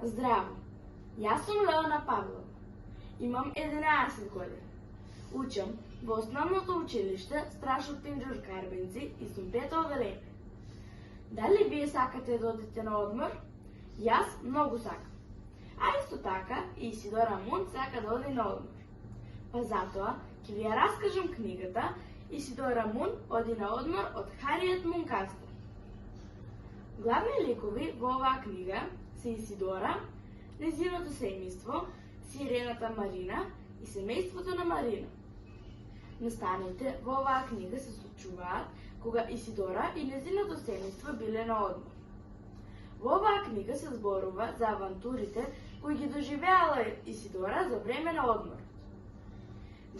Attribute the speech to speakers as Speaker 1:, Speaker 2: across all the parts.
Speaker 1: Здраво, јас сум Леона Павлова. Имам 11 години. Учам во основното училиште Страшо Пинџур Карбенци и сум пето оделение. Дали вие сакате да одите на одмор? Јас многу сакам. А исто така и Исидора Мун сака да оди на одмор. Па затоа ќе ви ја раскажам книгата Исидора Мун оди на одмор од Хариет Мункастер. Главни ликови во оваа книга се Исидора, незиното семејство, сирената Марина и семејството на Марина. Настаните во оваа книга се случуваат кога Исидора и незиното семејство биле на одмор. Во оваа книга се зборува за авантурите кои ги доживеала Исидора за време на одморот.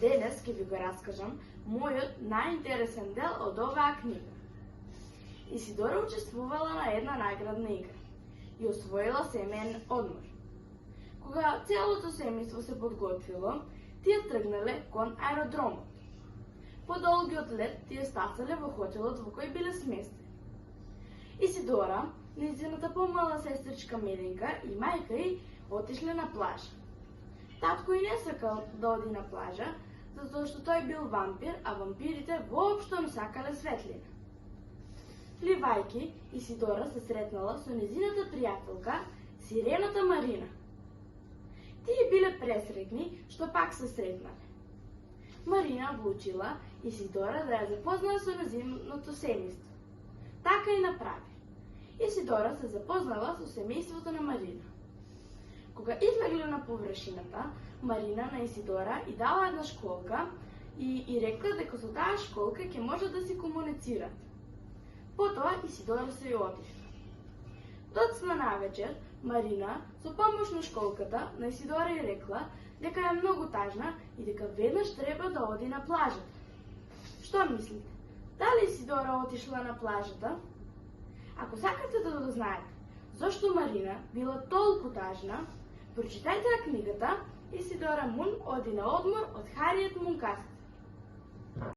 Speaker 1: Денес ќе ви го раскажам мојот најинтересен дел од оваа книга. Исидора учествувала на една наградна игра и освоила семеен одмор. Кога целото семејство се подготвило, тие тргнале кон аеродромот. По долгиот лет тие стасале во хотелот во кој биле сместени. Исидора, нејзината помала сестричка Мелинка и мајка ѝ отишле на плажа. Татко и не сакал да оди на плажа, затоа што тој бил вампир, а вампирите воопшто не сакале светлина. Пливајќи, Исидора се сретнала со незината пријателка, сирената Марина. Тие биле пресреќни што пак се сретнале. Марина одлучила Исидора да ја запознае со незиното семејство. Така и направи. Исидора се запознала со семејството на Марина. Кога излегле на површината, Марина на Исидора и дала една школка и рекла дека со таа школка ќе може да си комуницираат. Потоа Исидора се ја отишла. Доцна навечер, Марина, со помош на школката, на Исидора и рекла дека е многу тажна и дека веднаш треба да оди на плажата. Што мислите? Дали Исидора отишла на плажата? Ако сакате да го знаете зошто Марина била толку тажна, прочитајте ја книгата Исидора Мун оди на одмор од Хариет Мункастер.